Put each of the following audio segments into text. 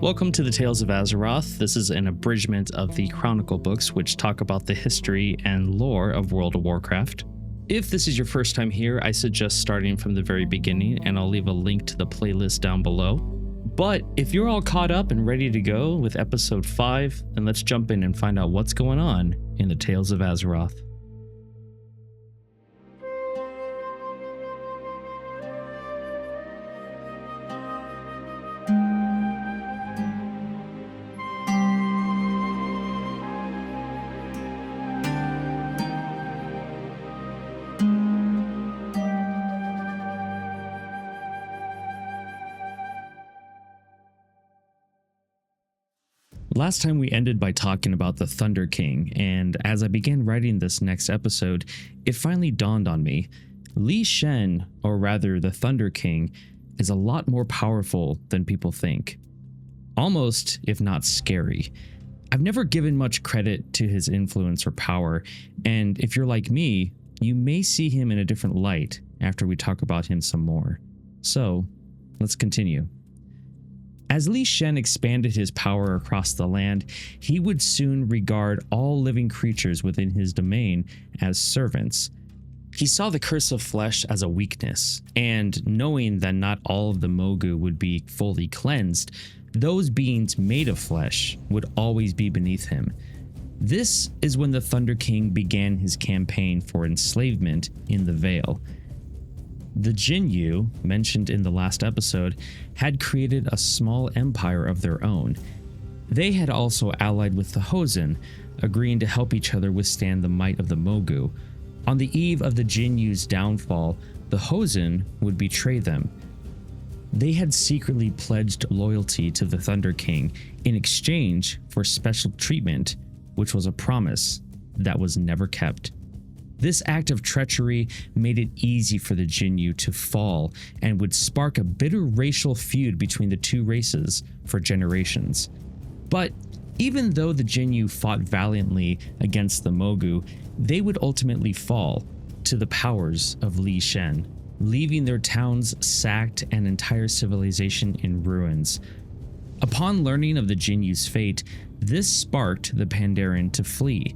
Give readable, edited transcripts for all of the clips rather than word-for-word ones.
Welcome to the Tales of Azeroth. This is an abridgment of the Chronicle books, which talk about the history and lore of World of Warcraft. If this is your first time here, I suggest starting from the very beginning, and I'll leave a link to the playlist down below. But if you're all caught up and ready to go with episode 5, then let's jump in and find out what's going on in the Tales of Azeroth. Last time we ended by talking about the Thunder King, and as I began writing this next episode, it finally dawned on me. Li Shen, or rather the Thunder King, is a lot more powerful than people think. Almost, if not scary. I've never given much credit to his influence or power, and if you're like me, you may see him in a different light after we talk about him some more. So, let's continue. As Li Shen expanded his power across the land, he would soon regard all living creatures within his domain as servants. He saw the curse of flesh as a weakness, and knowing that not all of the Mogu would be fully cleansed, those beings made of flesh would always be beneath him. This is when the Thunder King began his campaign for enslavement in the Vale. The Jinyu, mentioned in the last episode, had created a small empire of their own. They had also allied with the Hosen, agreeing to help each other withstand the might of the Mogu. On the eve of the Jinyu's downfall, the Hosen would betray them. They had secretly pledged loyalty to the Thunder King in exchange for special treatment, which was a promise that was never kept. This act of treachery made it easy for the Jinyu to fall and would spark a bitter racial feud between the two races for generations. But even though the Jinyu fought valiantly against the Mogu, they would ultimately fall to the powers of Li Shen, leaving their towns sacked and entire civilization in ruins. Upon learning of the Jinyu's fate, this sparked the Pandaren to flee,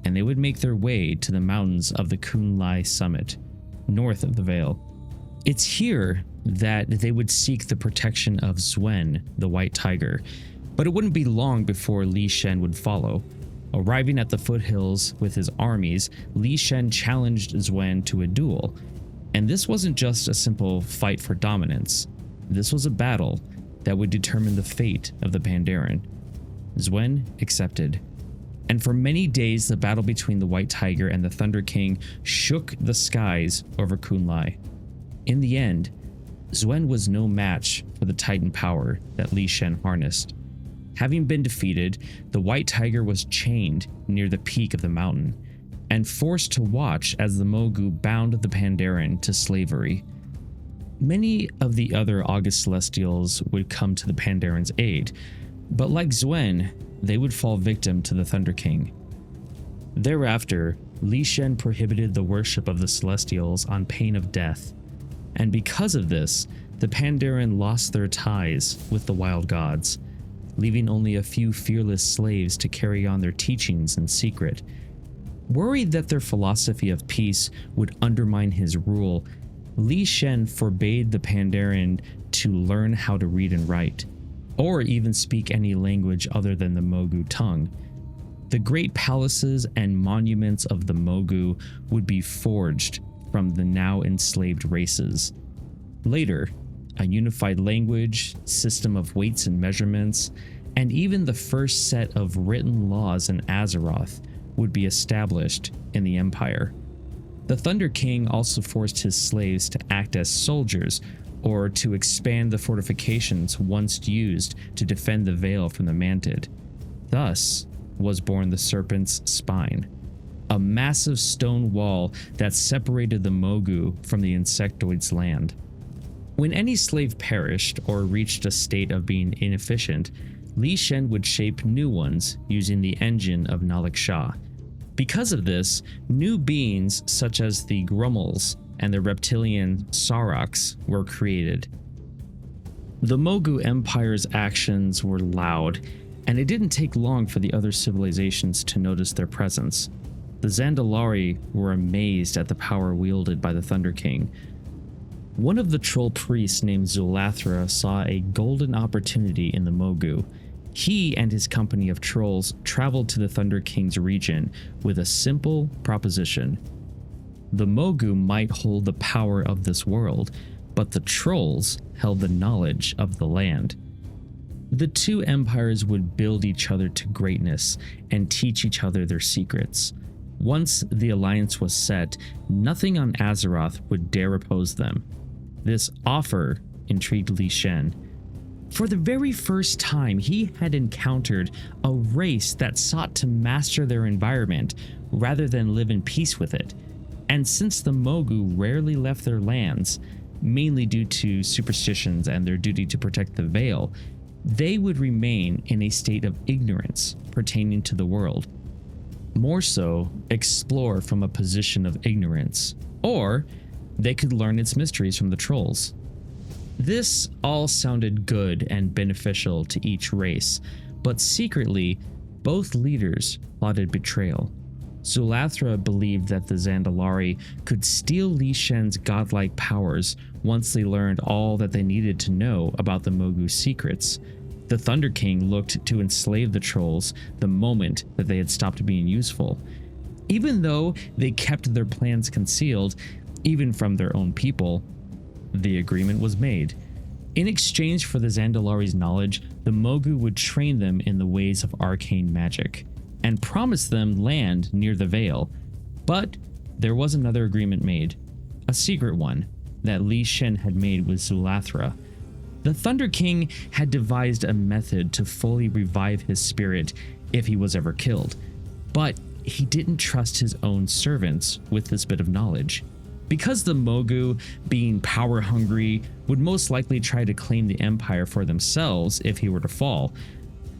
and they would make their way to the mountains of the Kunlai summit, north of the Vale. It's here that they would seek the protection of Zwen, the White Tiger, but it wouldn't be long before Li Shen would follow. Arriving at the foothills with his armies, Li Shen challenged Zwen to a duel, and this wasn't just a simple fight for dominance. This was a battle that would determine the fate of the Pandaren. Zwen accepted. And for many days, the battle between the White Tiger and the Thunder King shook the skies over Kunlai. In the end, Zwen was no match for the Titan power that Li Shen harnessed. Having been defeated, the White Tiger was chained near the peak of the mountain and forced to watch as the Mogu bound the Pandaren to slavery. Many of the other August Celestials would come to the Pandaren's aid, but like Zwen, they would fall victim to the Thunder King. Thereafter, Li Shen prohibited the worship of the Celestials on pain of death, and because of this, the Pandaren lost their ties with the wild gods, leaving only a few fearless slaves to carry on their teachings in secret. Worried that their philosophy of peace would undermine his rule, Li Shen forbade the Pandaren to learn how to read and write, or even speak any language other than the Mogu tongue. The great palaces and monuments of the Mogu would be forged from the now enslaved races. Later, a unified language, system of weights and measurements, and even the first set of written laws in Azeroth would be established in the Empire. The Thunder King also forced his slaves to act as soldiers, or to expand the fortifications once used to defend the Vale from the Mantid. Thus was born the Serpent's Spine, a massive stone wall that separated the Mogu from the Insectoid's land. When any slave perished or reached a state of being inefficient, Li Shen would shape new ones using the engine of Nalik Shah. Because of this, new beings such as the Grummels and the reptilian Saurochs were created. The Mogu Empire's actions were loud, and it didn't take long for the other civilizations to notice their presence. The Zandalari were amazed at the power wielded by the Thunder King. One of the troll priests named Zulathra saw a golden opportunity in the Mogu. He and his company of trolls traveled to the Thunder King's region with a simple proposition. The Mogu might hold the power of this world, but the trolls held the knowledge of the land. The two empires would build each other to greatness and teach each other their secrets. Once the alliance was set, nothing on Azeroth would dare oppose them. This offer intrigued Li Shen. For the very first time, he had encountered a race that sought to master their environment rather than live in peace with it. And since the Mogu rarely left their lands, mainly due to superstitions and their duty to protect the Veil, they would remain in a state of ignorance pertaining to the world. More so, explore from a position of ignorance, or they could learn its mysteries from the trolls. This all sounded good and beneficial to each race, but secretly, both leaders plotted betrayal. Zulathra believed that the Zandalari could steal Li Shen's godlike powers once they learned all that they needed to know about the Mogu's secrets. The Thunder King looked to enslave the trolls the moment that they had stopped being useful. Even though they kept their plans concealed, even from their own people, the agreement was made. In exchange for the Zandalari's knowledge, the Mogu would train them in the ways of arcane magic and promise them land near the Veil. But there was another agreement made, a secret one that Li Shen had made with Zulathra. The Thunder King had devised a method to fully revive his spirit if he was ever killed, but he didn't trust his own servants with this bit of knowledge. Because the Mogu, being power hungry, would most likely try to claim the Empire for themselves if he were to fall,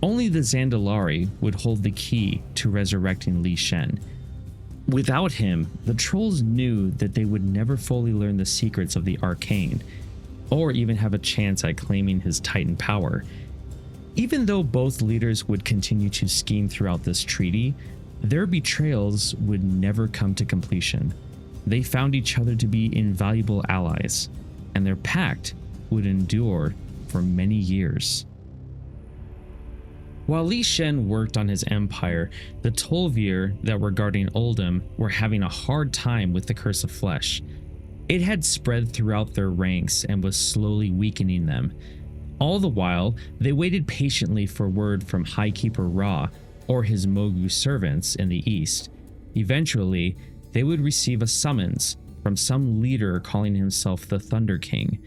only the Zandalari would hold the key to resurrecting Li Shen. Without him, the trolls knew that they would never fully learn the secrets of the arcane, or even have a chance at claiming his titan power. Even though both leaders would continue to scheme throughout this treaty, their betrayals would never come to completion. They found each other to be invaluable allies, and their pact would endure for many years. While Li Shen worked on his empire, the Tol'vir that were guarding Uldum were having a hard time with the Curse of Flesh. It had spread throughout their ranks and was slowly weakening them. All the while, they waited patiently for word from Highkeeper Ra or his Mogu servants in the east. Eventually, they would receive a summons from some leader calling himself the Thunder King.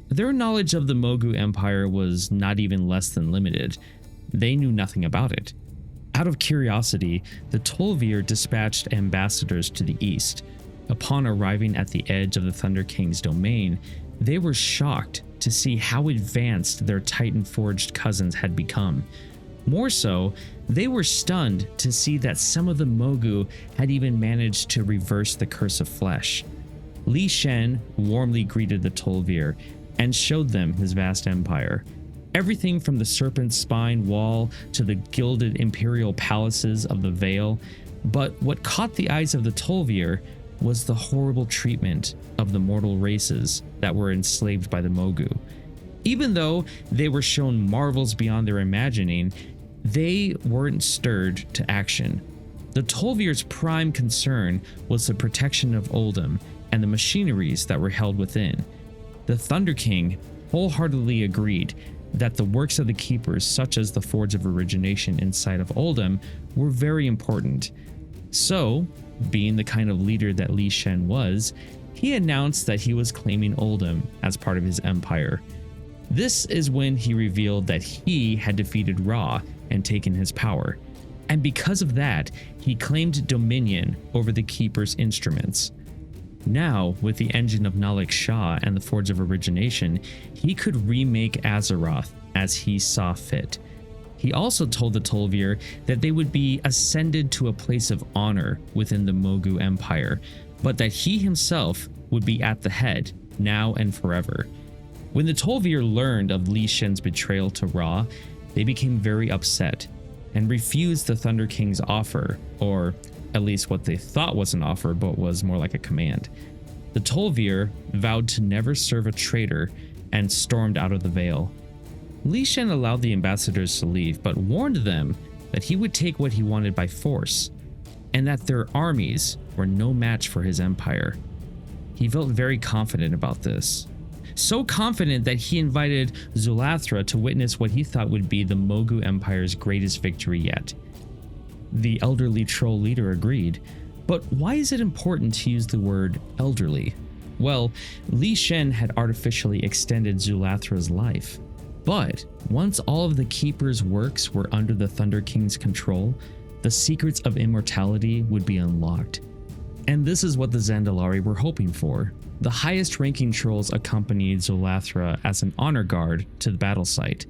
Their knowledge of the Mogu Empire was not even less than limited. They knew nothing about it. Out of curiosity, the Tol'vir dispatched ambassadors to the east. Upon arriving at the edge of the Thunder King's domain, they were shocked to see how advanced their Titan-forged cousins had become. More so, they were stunned to see that some of the Mogu had even managed to reverse the Curse of Flesh. Li Shen warmly greeted the Tol'vir and showed them his vast empire. Everything from the Serpent's Spine Wall to the gilded imperial palaces of the Veil. But what caught the eyes of the Tol'vir was the horrible treatment of the mortal races that were enslaved by the Mogu. Even though they were shown marvels beyond their imagining, they weren't stirred to action. The Tol'vir's prime concern was the protection of Uldum and the machineries that were held within. The Thunder King wholeheartedly agreed that the works of the Keepers, such as the Forge of Origination inside of Uldum, were very important. So, being the kind of leader that Li Shen was, he announced that he was claiming Uldum as part of his empire. This is when he revealed that he had defeated Ra and taken his power, and because of that, he claimed dominion over the Keeper's instruments. Now, with the engine of Nalik Shah and the Forge of Origination, he could remake Azeroth as he saw fit. He also told the Tol'vir that they would be ascended to a place of honor within the Mogu Empire, but that he himself would be at the head, now and forever. When the Tol'vir learned of Li Shen's betrayal to Ra, they became very upset and refused the Thunder King's offer, or at least what they thought was an offer but was more like a command. The Tol'vir vowed to never serve a traitor and stormed out of the Vale. Li Shen allowed the ambassadors to leave, but warned them that he would take what he wanted by force, and that their armies were no match for his empire. He felt very confident about this. So confident that he invited Zulathra to witness what he thought would be the Mogu Empire's greatest victory yet. The elderly troll leader agreed, but why is it important to use the word elderly? Well, Li Shen had artificially extended Zulathra's life, but once all of the Keeper's works were under the Thunder King's control, the secrets of immortality would be unlocked. And this is what the Zandalari were hoping for. The highest ranking trolls accompanied Zulathra as an honor guard to the battle site,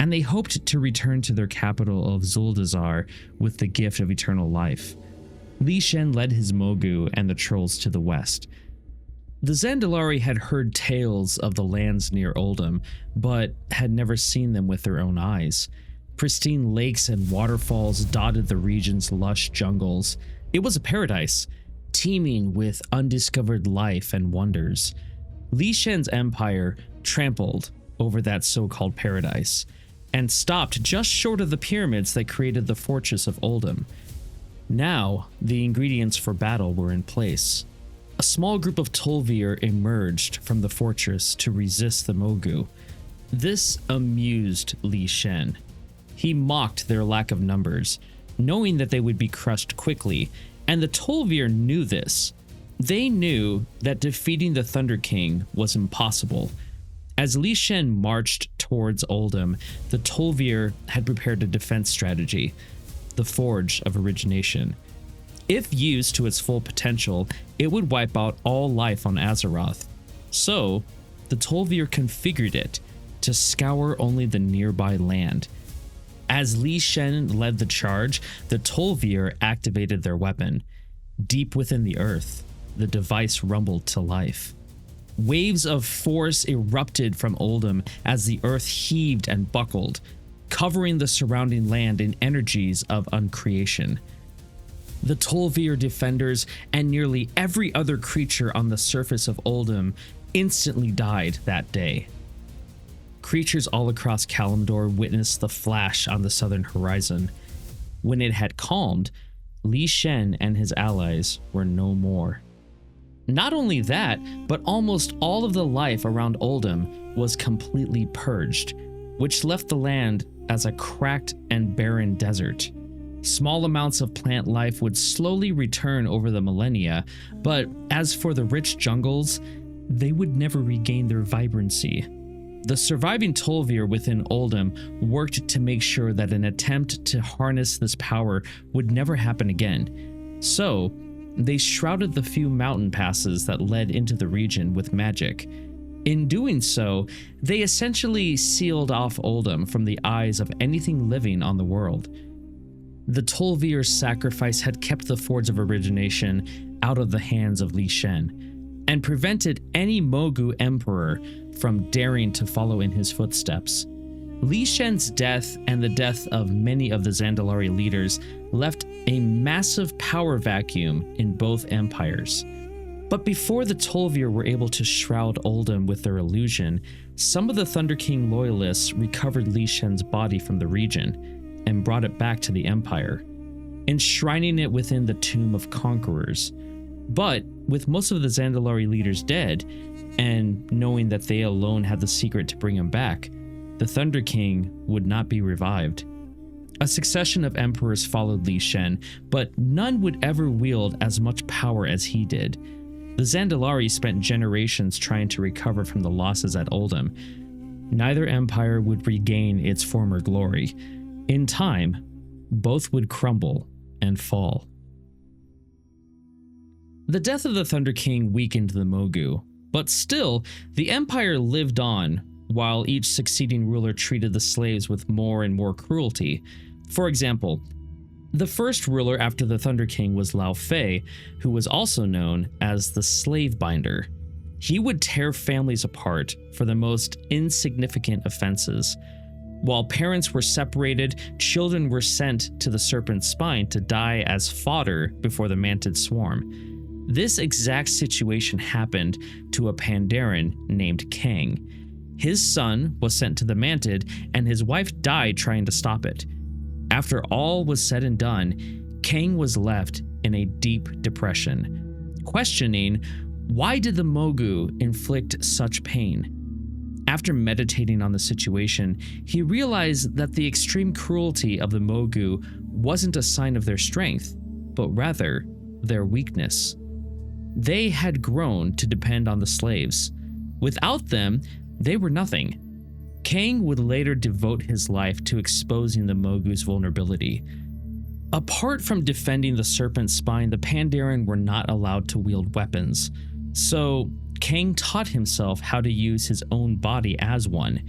and they hoped to return to their capital of Zuldazar with the gift of eternal life. Li Shen led his Mogu and the trolls to the west. The Zandalari had heard tales of the lands near Oldham, but had never seen them with their own eyes. Pristine lakes and waterfalls dotted the region's lush jungles. It was a paradise, teeming with undiscovered life and wonders. Li Shen's empire trampled over that so-called paradise and stopped just short of the pyramids that created the fortress of Oldham. Now, the ingredients for battle were in place. A small group of Tol'vir emerged from the fortress to resist the Mogu. This amused Li Shen. He mocked their lack of numbers, knowing that they would be crushed quickly, and the Tol'vir knew this. They knew that defeating the Thunder King was impossible. As Li Shen marched towards Oldham, the Tol'vir had prepared a defense strategy, the Forge of Origination. If used to its full potential, it would wipe out all life on Azeroth. So, the Tol'vir configured it to scour only the nearby land. As Li Shen led the charge, the Tol'vir activated their weapon. Deep within the earth, the device rumbled to life. Waves of force erupted from Oldham as the earth heaved and buckled, covering the surrounding land in energies of uncreation. The Tol'vir defenders and nearly every other creature on the surface of Oldham instantly died that day. Creatures all across Kalimdor witnessed the flash on the southern horizon. When it had calmed, Li Shen and his allies were no more. Not only that, but almost all of the life around Oldham was completely purged, which left the land as a cracked and barren desert. Small amounts of plant life would slowly return over the millennia, but as for the rich jungles, they would never regain their vibrancy. The surviving Tol'vir within Oldham worked to make sure that an attempt to harness this power would never happen again. So, they shrouded the few mountain passes that led into the region with magic. In doing so, they essentially sealed off Oldham from the eyes of anything living on the world. The Tol'vir's sacrifice had kept the Forge of Origination out of the hands of Li Shen, and prevented any Mogu emperor from daring to follow in his footsteps. Li Shen's death and the death of many of the Zandalari leaders left a massive power vacuum in both empires. But before the Tol'vir were able to shroud Oldham with their illusion, some of the Thunder King loyalists recovered Li Shen's body from the region and brought it back to the Empire, enshrining it within the Tomb of Conquerors. But with most of the Zandalari leaders dead, and knowing that they alone had the secret to bring him back, the Thunder King would not be revived. A succession of emperors followed Li Shen, but none would ever wield as much power as he did. The Zandalari spent generations trying to recover from the losses at Oldham. Neither empire would regain its former glory. In time, both would crumble and fall. The death of the Thunder King weakened the Mogu, but still, the empire lived on, while each succeeding ruler treated the slaves with more and more cruelty. For example, the first ruler after the Thunder King was Lao Fei, who was also known as the Slave Binder. He would tear families apart for the most insignificant offenses. While parents were separated, children were sent to the serpent's spine to die as fodder before the mantid swarm. This exact situation happened to a Pandaren named Kang. His son was sent to the mantid, and his wife died trying to stop it. After all was said and done, Kang was left in a deep depression, questioning, why did the Mogu inflict such pain? After meditating on the situation, he realized that the extreme cruelty of the Mogu wasn't a sign of their strength, but rather their weakness. They had grown to depend on the slaves. Without them, they were nothing. Kang would later devote his life to exposing the Mogu's vulnerability. Apart from defending the serpent's spine, the Pandaren were not allowed to wield weapons. So Kang taught himself how to use his own body as one,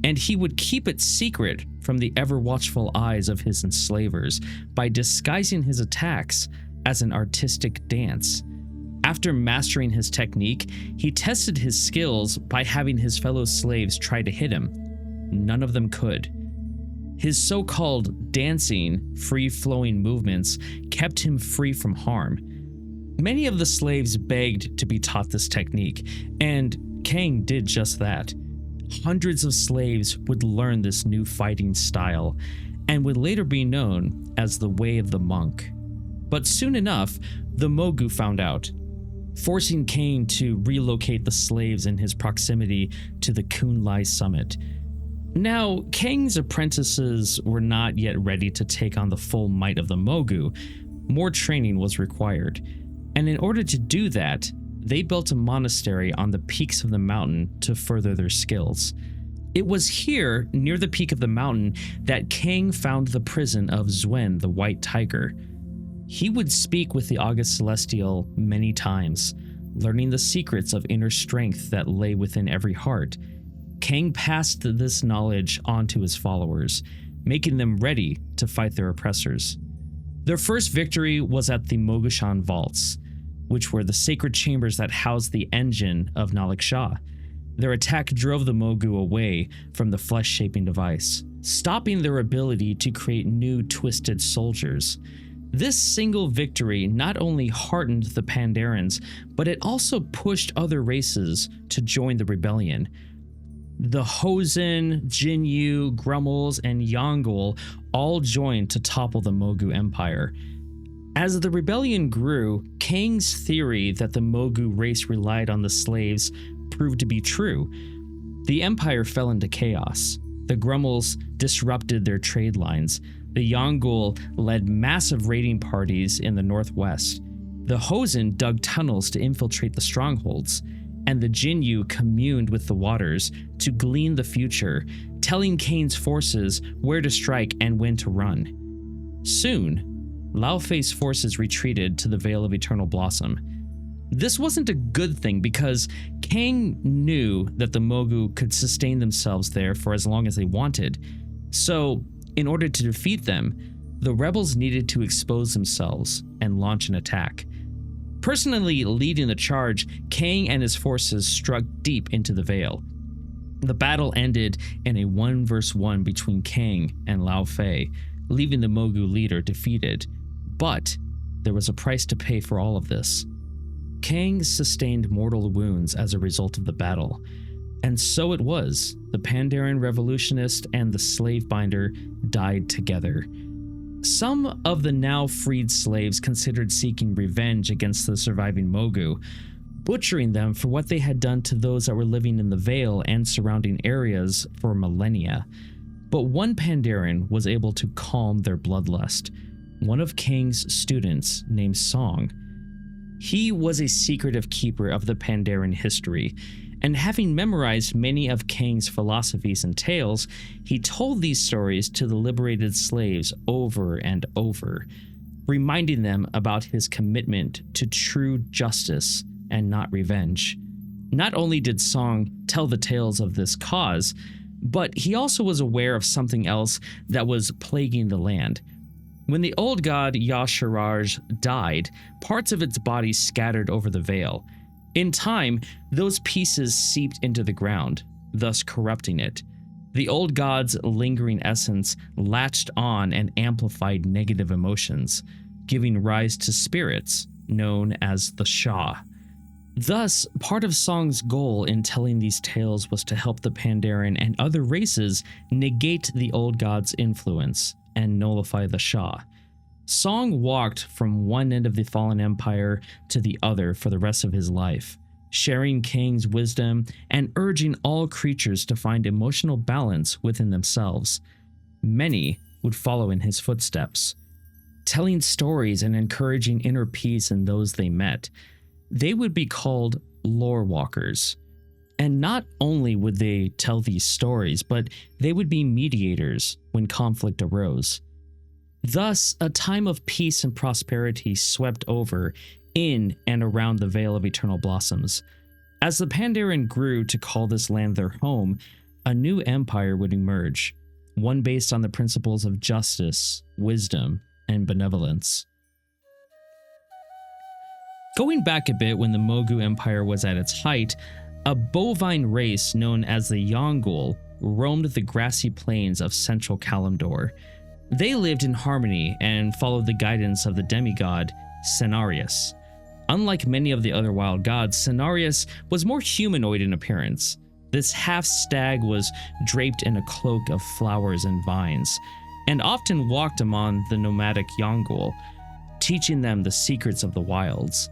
and he would keep it secret from the ever-watchful eyes of his enslavers by disguising his attacks as an artistic dance. After mastering his technique, he tested his skills by having his fellow slaves try to hit him. None of them could. His so-called dancing, free-flowing movements kept him free from harm. Many of the slaves begged to be taught this technique, and Kang did just that. Hundreds of slaves would learn this new fighting style, and would later be known as the Way of the Monk. But soon enough, the Mogu found out, forcing Kang to relocate the slaves in his proximity to the Kunlai summit. Now, Kang's apprentices were not yet ready to take on the full might of the Mogu. More training was required. And in order to do that, they built a monastery on the peaks of the mountain to further their skills. It was here, near the peak of the mountain, that Kang found the prison of Zwen, the White Tiger. He would speak with the August Celestial many times, learning the secrets of inner strength that lay within every heart. Kang passed this knowledge on to his followers, making them ready to fight their oppressors. Their first victory was at the Mogushan Vaults, which were the sacred chambers that housed the engine of Nalik Shah. Their attack drove the Mogu away from the flesh-shaping device, stopping their ability to create new twisted soldiers. This single victory not only heartened the Pandarans, but it also pushed other races to join the rebellion. The Hosen, Jinyu, Grummels, and Yaungol all joined to topple the Mogu Empire. As the rebellion grew, Kang's theory that the Mogu race relied on the slaves proved to be true. The empire fell into chaos. The Grummels disrupted their trade lines. The Yaungol led massive raiding parties in the northwest. The Hosen dug tunnels to infiltrate the strongholds. And the Jinyu communed with the waters to glean the future, telling Kang's forces where to strike and when to run. Soon, Lao Fei's forces retreated to the Vale of Eternal Blossom. This wasn't a good thing because Kang knew that the Mogu could sustain themselves there for as long as they wanted. So, in order to defeat them, the rebels needed to expose themselves and launch an attack. Personally leading the charge, Kang and his forces struck deep into the Vale. The battle ended in a 1-versus-1 between Kang and Lao Fei, leaving the Mogu leader defeated. But there was a price to pay for all of this. Kang sustained mortal wounds as a result of the battle, and so it was. The Pandaren revolutionist and the slave binder died together. Some of the now freed slaves considered seeking revenge against the surviving Mogu, butchering them for what they had done to those that were living in the Vale and surrounding areas for millennia. But one Pandaren was able to calm their bloodlust, one of Kang's students named Song. He was a secretive keeper of the Pandaren history, and having memorized many of Kang's philosophies and tales, he told these stories to the liberated slaves over and over, reminding them about his commitment to true justice and not revenge. Not only did Song tell the tales of this cause, but he also was aware of something else that was plaguing the land. When the old god Yasharaj died, parts of its body scattered over the Vale. In time, those pieces seeped into the ground, thus corrupting it. The old god's lingering essence latched on and amplified negative emotions, giving rise to spirits known as the Shah. Thus, part of Song's goal in telling these tales was to help the Pandaren and other races negate the old god's influence and nullify the Shah. Song walked from one end of the fallen empire to the other for the rest of his life, sharing Kang's wisdom and urging all creatures to find emotional balance within themselves. Many would follow in his footsteps, telling stories and encouraging inner peace in those they met. They would be called lore walkers. And not only would they tell these stories, but they would be mediators when conflict arose. Thus, a time of peace and prosperity swept over in and around the Vale of Eternal Blossoms. As the Pandaren grew to call this land their home, a new empire would emerge, one based on the principles of justice, wisdom, and benevolence. Going back a bit, when the Mogu Empire was at its height, a bovine race known as the Yaungol roamed the grassy plains of central Kalimdor. They lived in harmony and followed the guidance of the demigod Cenarius. Unlike many of the other wild gods, Cenarius was more humanoid in appearance. This half-stag was draped in a cloak of flowers and vines, and often walked among the nomadic Yaungol, teaching them the secrets of the wilds.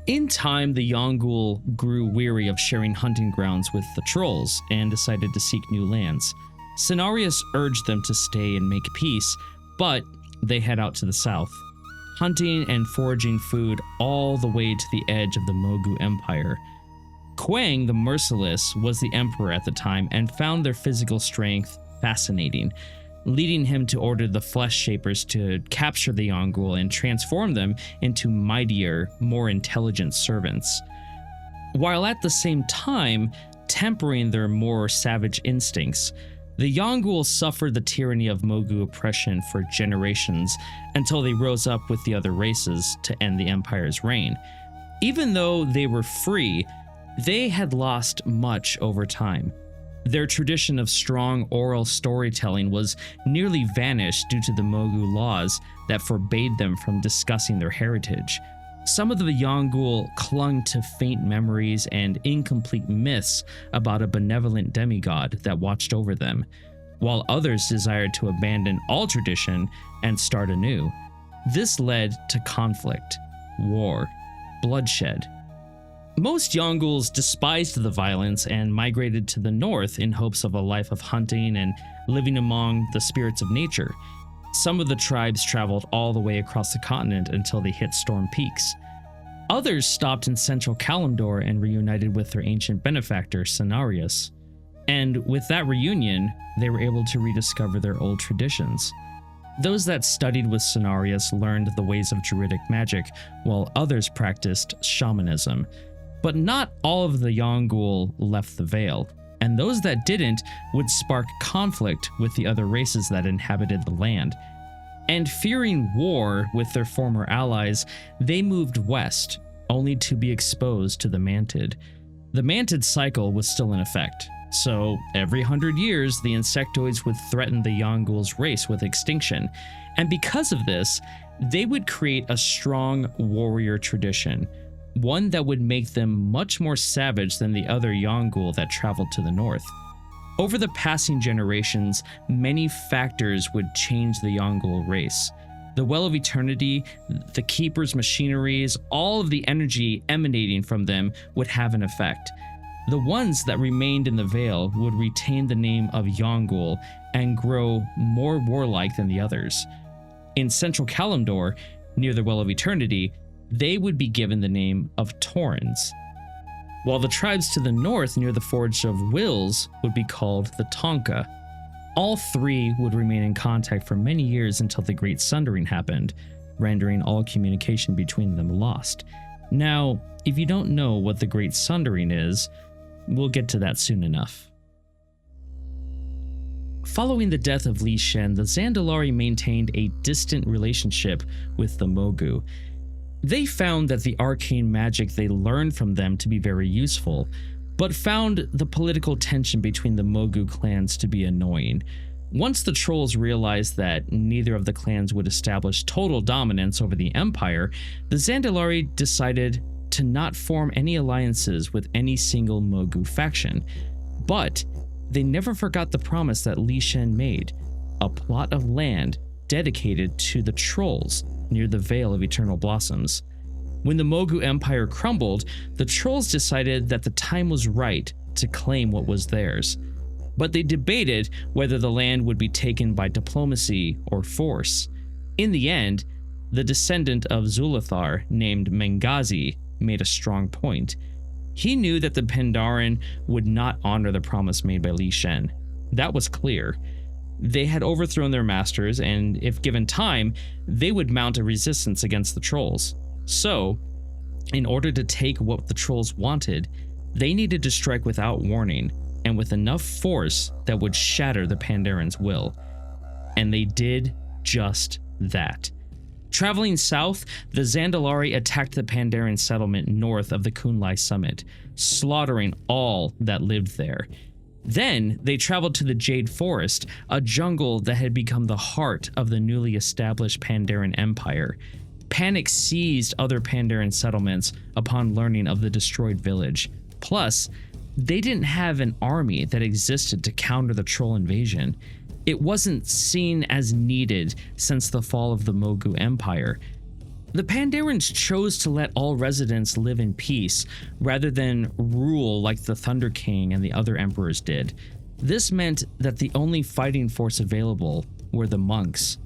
In time, the Yaungol grew weary of sharing hunting grounds with the trolls and decided to seek new lands. Cenarius urged them to stay and make peace, but they head out to the south, hunting and foraging food all the way to the edge of the Mogu Empire. Quang the Merciless was the emperor at the time and found their physical strength fascinating, leading him to order the Flesh Shapers to capture the Yaungol and transform them into mightier, more intelligent servants, while at the same time tempering their more savage instincts. The Yaungol suffered the tyranny of Mogu oppression for generations until they rose up with the other races to end the empire's reign. Even though they were free, they had lost much over time. Their tradition of strong oral storytelling was nearly vanished due to the Mogu laws that forbade them from discussing their heritage. Some of the Yaungol clung to faint memories and incomplete myths about a benevolent demigod that watched over them, while others desired to abandon all tradition and start anew. This led to conflict, war, bloodshed. Most Yaungols despised the violence and migrated to the north in hopes of a life of hunting and living among the spirits of nature. Some of the tribes traveled all the way across the continent until they hit Storm Peaks. Others stopped in central Kalimdor and reunited with their ancient benefactor, Cenarius. And with that reunion, they were able to rediscover their old traditions. Those that studied with Cenarius learned the ways of druidic magic, while others practiced shamanism. But not all of the Yaungol left the Vale, and those that didn't would spark conflict with the other races that inhabited the land. And fearing war with their former allies, they moved west, only to be exposed to the Mantid. The Mantid cycle was still in effect, so every 100 years the insectoids would threaten the Yaungol's race with extinction, and because of this, they would create a strong warrior tradition, one that would make them much more savage than the other Yaungol that traveled to the north. Over the passing generations, many factors would change the Yaungol race. The Well of Eternity, the Keeper's machineries, all of the energy emanating from them would have an effect. The ones that remained in the Vale would retain the name of Yaungol and grow more warlike than the others. In central Kalimdor, near the Well of Eternity, they would be given the name of Taurens, while the tribes to the north near the Forge of Wills would be called the Tonka. All three would remain in contact for many years until the Great Sundering happened, rendering all communication between them lost. Now, if you don't know what the Great Sundering is, we'll get to that soon enough. Following the death of Li Shen, the Zandalari maintained a distant relationship with the Mogu. They found that the arcane magic they learned from them to be very useful, but found the political tension between the Mogu clans to be annoying. Once the trolls realized that neither of the clans would establish total dominance over the empire, the Zandalari decided to not form any alliances with any single Mogu faction. But they never forgot the promise that Li Shen made, a plot of land dedicated to the trolls near the Vale of Eternal Blossoms. When the Mogu Empire crumbled, the trolls decided that the time was right to claim what was theirs. But they debated whether the land would be taken by diplomacy or force. In the end, the descendant of Zulathar named Mengazi made a strong point. He knew that the Pandaren would not honor the promise made by Li Shen. That was clear. They had overthrown their masters, and if given time, they would mount a resistance against the trolls. So, in order to take what the trolls wanted, they needed to strike without warning and with enough force that would shatter the Pandaren's will. And they did just that. Traveling south, the Zandalari attacked the Pandaren settlement north of the Kunlai summit, slaughtering all that lived there. Then they traveled to the Jade Forest, a jungle that had become the heart of the newly established Pandaren Empire. Panic seized other Pandaren settlements upon learning of the destroyed village. Plus, they didn't have an army that existed to counter the troll invasion. It wasn't seen as needed since the fall of the Mogu Empire. The Pandarens chose to let all residents live in peace rather than rule like the Thunder King and the other emperors did. This meant that the only fighting force available were the monks.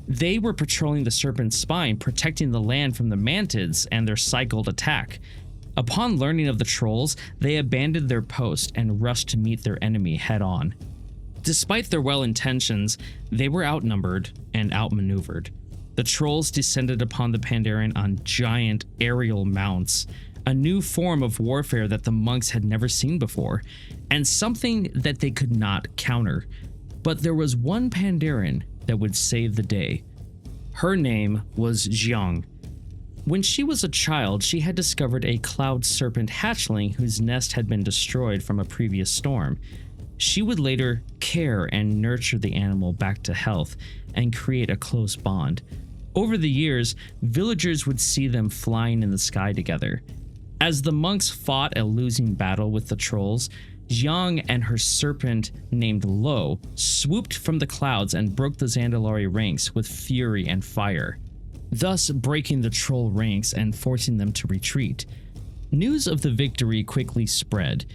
They were patrolling the Serpent's Spine, protecting the land from the Mantids and their cycled attack. Upon learning of the trolls, they abandoned their post and rushed to meet their enemy head-on. Despite their well intentions, they were outnumbered and outmaneuvered. The trolls descended upon the Pandaren on giant aerial mounts, a new form of warfare that the monks had never seen before, and something that they could not counter. But there was one Pandaren that would save the day. Her name was Jiang. When she was a child, she had discovered a cloud serpent hatchling whose nest had been destroyed from a previous storm. She would later care and nurture the animal back to health and create a close bond. Over the years, villagers would see them flying in the sky together. As the monks fought a losing battle with the trolls, Jiang and her serpent named Lo swooped from the clouds and broke the Zandalari ranks with fury and fire, thus breaking the troll ranks and forcing them to retreat. News of the victory quickly spread,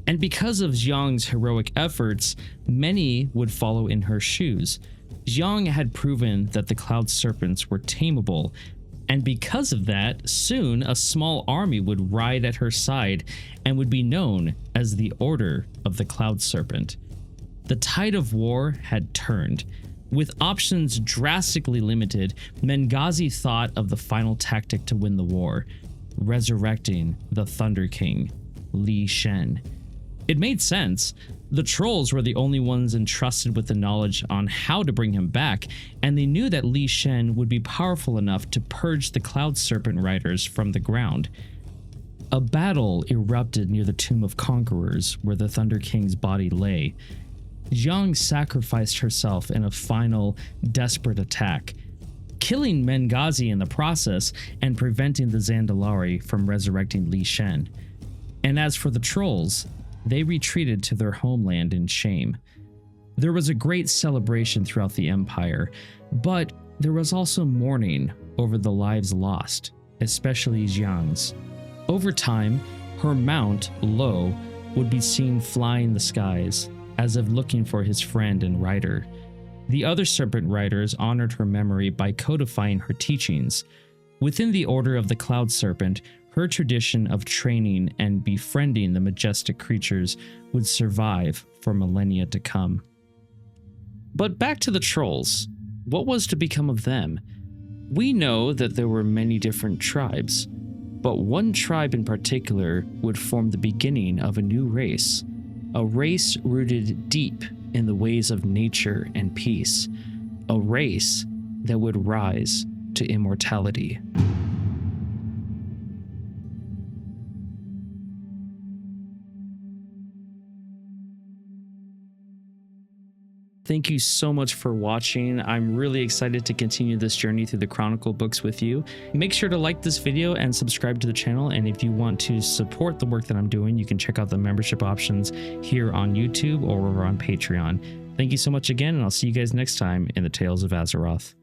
and because of Jiang's heroic efforts, many would follow in her shoes. Jiang had proven that the cloud serpents were tameable, and because of that, soon a small army would ride at her side and would be known as the Order of the Cloud Serpent. The tide of war had turned. With options drastically limited, Mengazi thought of the final tactic to win the war: resurrecting the Thunder King, Li Shen. It made sense. The trolls were the only ones entrusted with the knowledge on how to bring him back, and they knew that Li Shen would be powerful enough to purge the Cloud Serpent riders from the ground. A battle erupted near the Tomb of Conquerors, where the Thunder King's body lay. Jiang sacrificed herself in a final, desperate attack, killing Mengazi in the process and preventing the Zandalari from resurrecting Li Shen. And as for the trolls, they retreated to their homeland in shame. There was a great celebration throughout the empire, but there was also mourning over the lives lost, especially Jiang's. Over time, her mount, Lo, would be seen flying the skies, as if looking for his friend and rider. The other serpent riders honored her memory by codifying her teachings. Within the Order of the Cloud Serpent, her tradition of training and befriending the majestic creatures would survive for millennia to come. But back to the trolls. What was to become of them? We know that there were many different tribes, but one tribe in particular would form the beginning of a new race, a race rooted deep in the ways of nature and peace, a race that would rise to immortality. Thank you so much for watching. I'm really excited to continue this journey through the Chronicle books with you. Make sure to like this video and subscribe to the channel. And if you want to support the work that I'm doing, you can check out the membership options here on YouTube or over on Patreon. Thank you so much again, and I'll see you guys next time in the Tales of Azeroth.